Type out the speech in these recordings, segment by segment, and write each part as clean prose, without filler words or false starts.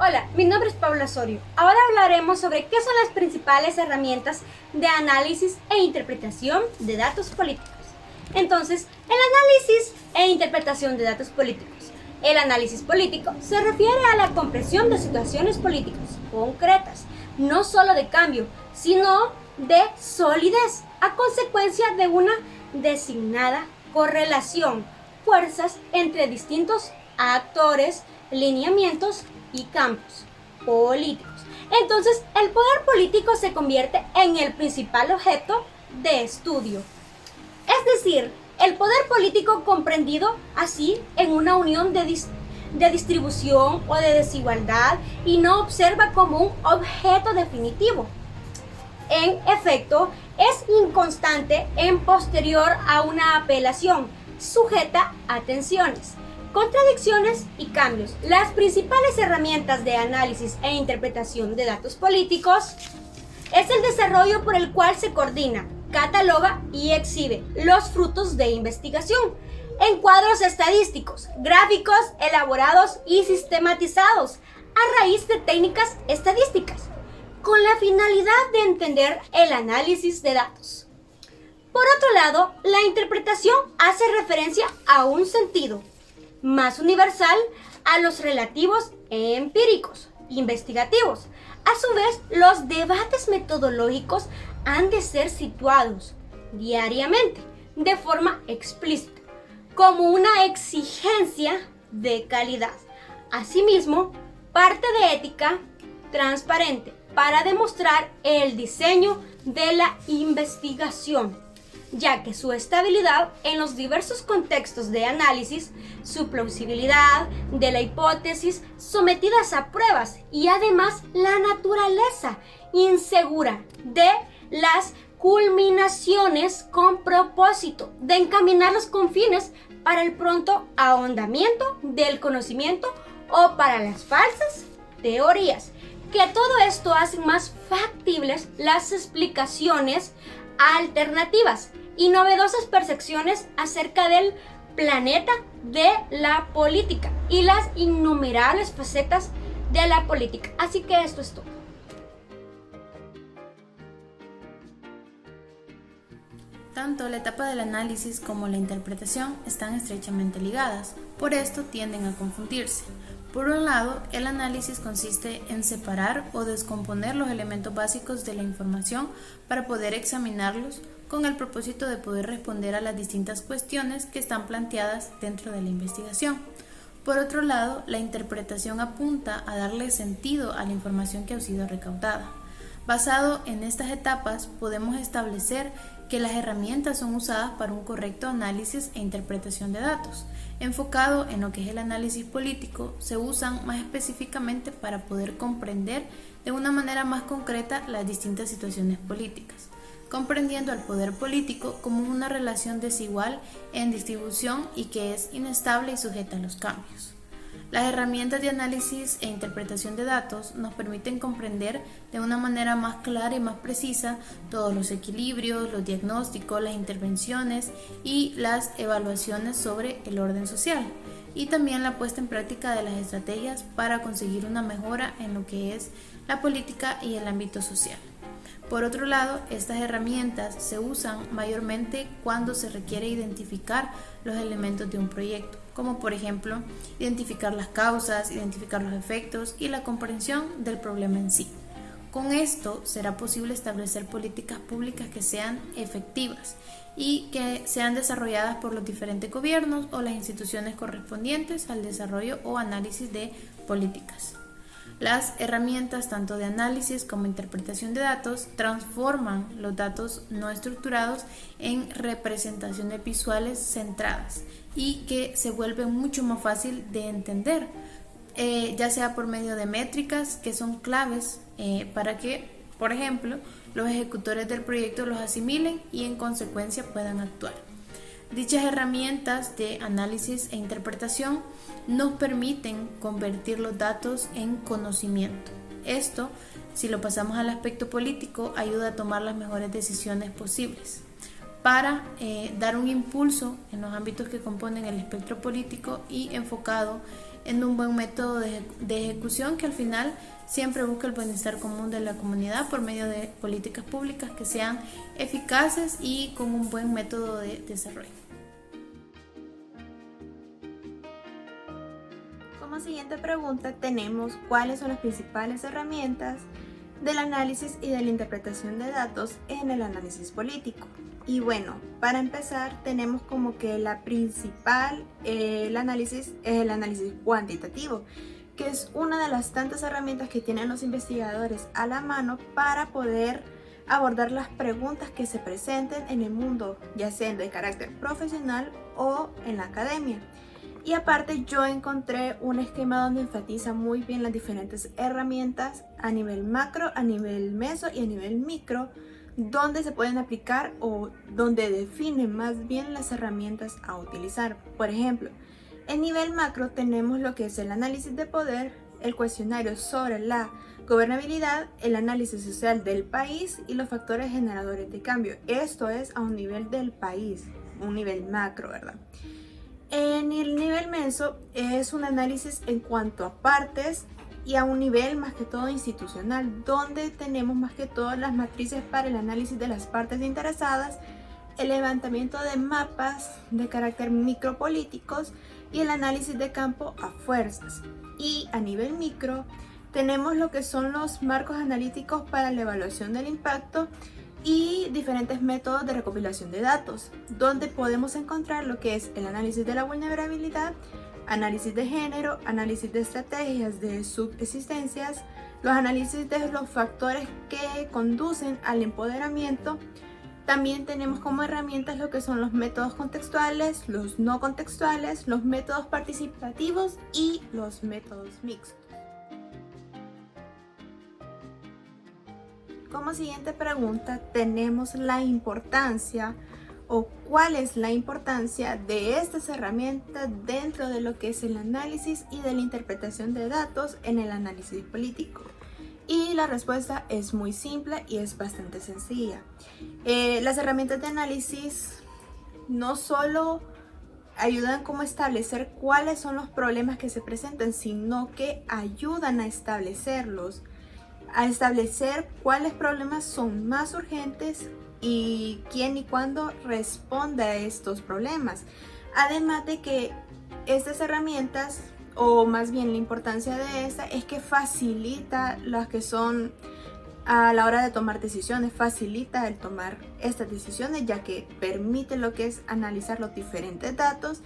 Hola, mi nombre es Paula Osorio. Ahora hablaremos sobre qué son las principales herramientas de análisis e interpretación de datos políticos. Entonces, el análisis e interpretación de datos políticos. El análisis político se refiere a la comprensión de situaciones políticas concretas, no solo de cambio, sino de solidez, a consecuencia de una designada correlación, fuerzas entre distintos actores, lineamientos y cambios políticos. Entonces, el poder político se convierte en el principal objeto de estudio. Es decir, el poder político comprendido así en una unión de distribución o de desigualdad y no observa como un objeto definitivo. En efecto, es inconstante en posterior a una apelación, sujeta a tensiones, contradicciones y cambios. Las principales herramientas de análisis e interpretación de datos políticos es el desarrollo por el cual se coordina, cataloga y exhibe los frutos de investigación en cuadros estadísticos, gráficos elaborados y sistematizados a raíz de técnicas estadísticas, con la finalidad de entender el análisis de datos. Por otro lado, la interpretación hace referencia a un sentido más universal a los relativos empíricos, investigativos. A su vez, los debates metodológicos han de ser situados diariamente, de forma explícita, como una exigencia de calidad. Asimismo, parte de ética transparente para demostrar el diseño de la investigación, ya que su estabilidad en los diversos contextos de análisis, su plausibilidad de la hipótesis sometidas a pruebas y además la naturaleza insegura de las culminaciones con propósito de encaminarlos con fines para el pronto ahondamiento del conocimiento o para las falsas teorías, que todo esto hace más factibles las explicaciones alternativas y novedosas percepciones acerca del planeta de la política y las innumerables facetas de la política. Así que esto es todo. Tanto la etapa del análisis como la interpretación están estrechamente ligadas, por esto tienden a confundirse. Por un lado, el análisis consiste en separar o descomponer los elementos básicos de la información para poder examinarlos con el propósito de poder responder a las distintas cuestiones que están planteadas dentro de la investigación. Por otro lado, la interpretación apunta a darle sentido a la información que ha sido recaudada. Basado en estas etapas, podemos establecer que las herramientas son usadas para un correcto análisis e interpretación de datos. Enfocado en lo que es el análisis político, se usan más específicamente para poder comprender de una manera más concreta las distintas situaciones políticas, comprendiendo al poder político como una relación desigual en distribución y que es inestable y sujeta a los cambios. Las herramientas de análisis e interpretación de datos nos permiten comprender de una manera más clara y más precisa todos los equilibrios, los diagnósticos, las intervenciones y las evaluaciones sobre el orden social, y también la puesta en práctica de las estrategias para conseguir una mejora en lo que es la política y el ámbito social. Por otro lado, estas herramientas se usan mayormente cuando se requiere identificar los elementos de un proyecto, como por ejemplo identificar las causas, identificar los efectos y la comprensión del problema en sí. Con esto será posible establecer políticas públicas que sean efectivas y que sean desarrolladas por los diferentes gobiernos o las instituciones correspondientes al desarrollo o análisis de políticas. Las herramientas tanto de análisis como interpretación de datos transforman los datos no estructurados en representaciones visuales centradas y que se vuelven mucho más fácil de entender, ya sea por medio de métricas que son claves para que, por ejemplo, los ejecutores del proyecto los asimilen y en consecuencia puedan actuar. Dichas herramientas de análisis e interpretación nos permiten convertir los datos en conocimiento. Esto, si lo pasamos al aspecto político, ayuda a tomar las mejores decisiones posibles para dar un impulso en los ámbitos que componen el espectro político y enfocado en un buen método de ejecución que al final siempre busca el bienestar común de la comunidad por medio de políticas públicas que sean eficaces y con un buen método de desarrollo. Como siguiente pregunta tenemos cuáles son las principales herramientas del análisis y de la interpretación de datos en el análisis político. Y bueno, para empezar tenemos como que la principal, el análisis es el análisis cuantitativo, que es una de las tantas herramientas que tienen los investigadores a la mano para poder abordar las preguntas que se presenten en el mundo, ya sea de carácter profesional o en la academia. Y aparte yo encontré un esquema donde enfatiza muy bien las diferentes herramientas a nivel macro, a nivel meso y a nivel micro, donde se pueden aplicar o donde define más bien las herramientas a utilizar. Por ejemplo, en nivel macro tenemos lo que es el análisis de poder, el cuestionario sobre la gobernabilidad, el análisis social del país y los factores generadores de cambio. Esto es a un nivel del país, un nivel macro, ¿verdad? En el nivel meso es un análisis en cuanto a partes y a un nivel más que todo institucional, donde tenemos más que todo las matrices para el análisis de las partes interesadas, el levantamiento de mapas de carácter micropolíticos y el análisis de campo a fuerzas. Y a nivel micro tenemos lo que son los marcos analíticos para la evaluación del impacto y diferentes métodos de recopilación de datos, donde podemos encontrar lo que es el análisis de la vulnerabilidad, análisis de género, análisis de estrategias de subexistencias, los análisis de los factores que conducen al empoderamiento. También tenemos como herramientas lo que son los métodos contextuales, los no contextuales, los métodos participativos y los métodos mixtos. Como siguiente pregunta tenemos la importancia o cuál es la importancia de estas herramientas dentro de lo que es el análisis y de la interpretación de datos en el análisis político. Y la respuesta es muy simple y es bastante sencilla. Las herramientas de análisis no solo ayudan como a establecer cuáles son los problemas que se presentan, sino que ayudan a establecerlos, a establecer cuáles problemas son más urgentes y quién y cuándo responde a estos problemas. Además de que estas herramientas, o más bien la importancia de esta, es que facilita las que son a la hora de tomar decisiones, facilita el tomar estas decisiones, ya que permite lo que es analizar los diferentes datos,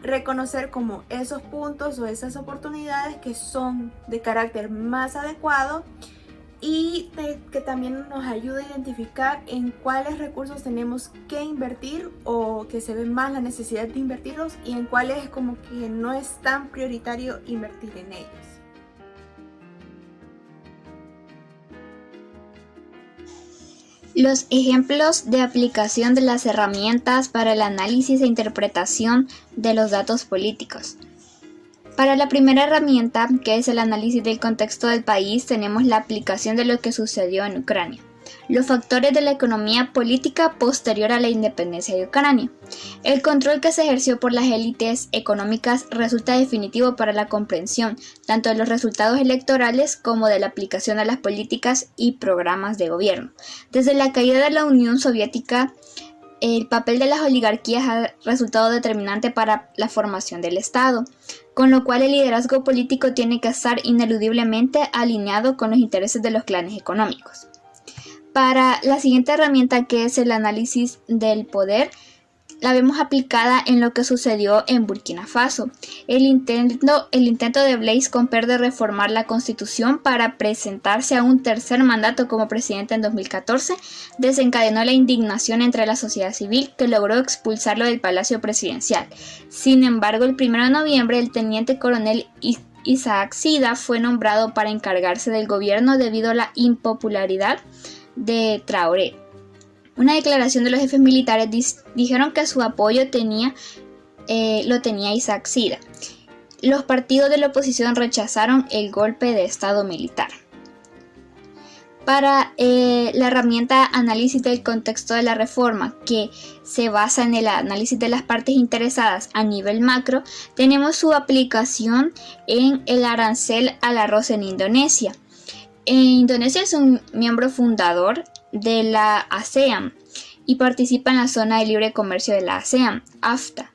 reconocer como esos puntos o esas oportunidades que son de carácter más adecuado y que también nos ayuda a identificar en cuáles recursos tenemos que invertir o que se ve más la necesidad de invertirlos y en cuáles como que no es tan prioritario invertir en ellos. Los ejemplos de aplicación de las herramientas para el análisis e interpretación de los datos políticos. Para la primera herramienta, que es el análisis del contexto del país, tenemos la aplicación de lo que sucedió en Ucrania, los factores de la economía política posterior a la independencia de Ucrania. El control que se ejerció por las élites económicas resulta definitivo para la comprensión tanto de los resultados electorales como de la aplicación a las políticas y programas de gobierno. Desde la caída de la Unión Soviética, el papel de las oligarquías ha resultado determinante para la formación del Estado, con lo cual el liderazgo político tiene que estar ineludiblemente alineado con los intereses de los clanes económicos. Para la siguiente herramienta, que es el análisis del poder, la vemos aplicada en lo que sucedió en Burkina Faso. El intento de Blaise Compaoré de reformar la constitución para presentarse a un tercer mandato como presidente en 2014 desencadenó la indignación entre la sociedad civil, que logró expulsarlo del palacio presidencial. Sin embargo, el 1 de noviembre el teniente coronel Isaac Sida fue nombrado para encargarse del gobierno debido a la impopularidad de Traoré. Una declaración de los jefes militares dijeron que su apoyo lo tenía Isaac Sida. Los partidos de la oposición rechazaron el golpe de estado militar. Para la herramienta análisis del contexto de la reforma, que se basa en el análisis de las partes interesadas a nivel macro, tenemos su aplicación en el arancel al arroz en Indonesia. Indonesia es un miembro fundador de la ASEAN y participa en la zona de libre comercio de la ASEAN, AFTA.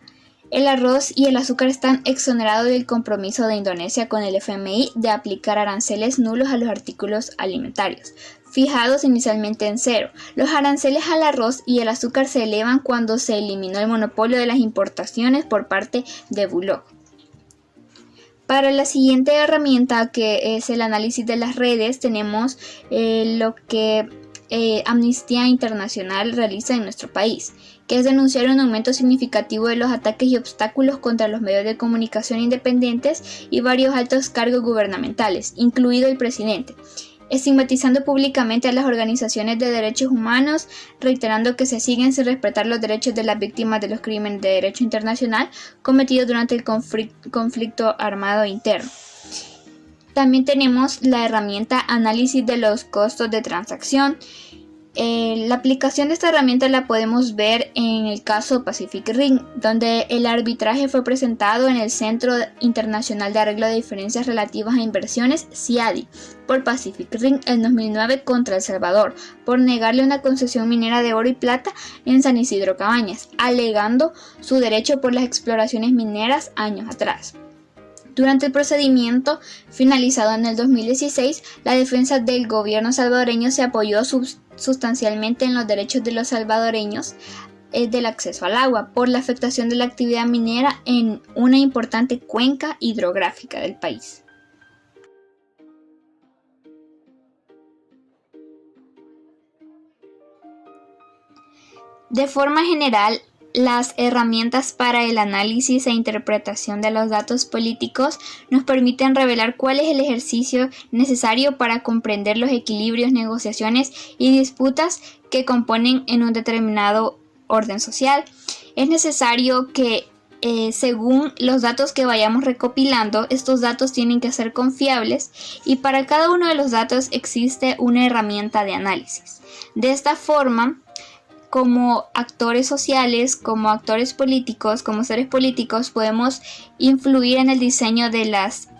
El arroz y el azúcar están exonerados del compromiso de Indonesia con el FMI de aplicar aranceles nulos a los artículos alimentarios, fijados inicialmente en 0. Los aranceles al arroz y el azúcar se elevan cuando se eliminó el monopolio de las importaciones por parte de Bullock. Para la siguiente herramienta, que es el análisis de las redes, tenemos lo que Amnistía Internacional realiza en nuestro país, que es denunciar un aumento significativo de los ataques y obstáculos contra los medios de comunicación independientes y varios altos cargos gubernamentales, incluido el presidente, estigmatizando públicamente a las organizaciones de derechos humanos, reiterando que se siguen sin respetar los derechos de las víctimas de los crímenes de derecho internacional cometidos durante el conflicto armado interno. También tenemos la herramienta análisis de los costos de transacción. La aplicación de esta herramienta la podemos ver en el caso Pacific Rim, donde el arbitraje fue presentado en el Centro Internacional de Arreglo de Diferencias Relativas a Inversiones, CIADI, por Pacific Rim en 2009 contra El Salvador, por negarle una concesión minera de oro y plata en San Isidro Cabañas, alegando su derecho por las exploraciones mineras años atrás. Durante el procedimiento finalizado en el 2016, la defensa del gobierno salvadoreño se apoyó sustancialmente en los derechos de los salvadoreños del acceso al agua por la afectación de la actividad minera en una importante cuenca hidrográfica del país. De forma general, las herramientas para el análisis e interpretación de los datos políticos nos permiten revelar cuál es el ejercicio necesario para comprender los equilibrios, negociaciones y disputas que componen en un determinado orden social. Es necesario que según los datos que vayamos recopilando, estos datos tienen que ser confiables y para cada uno de los datos existe una herramienta de análisis. De esta forma, como actores sociales, como actores políticos, como seres políticos, podemos influir en el diseño de las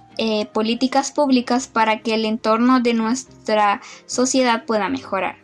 políticas públicas para que el entorno de nuestra sociedad pueda mejorar.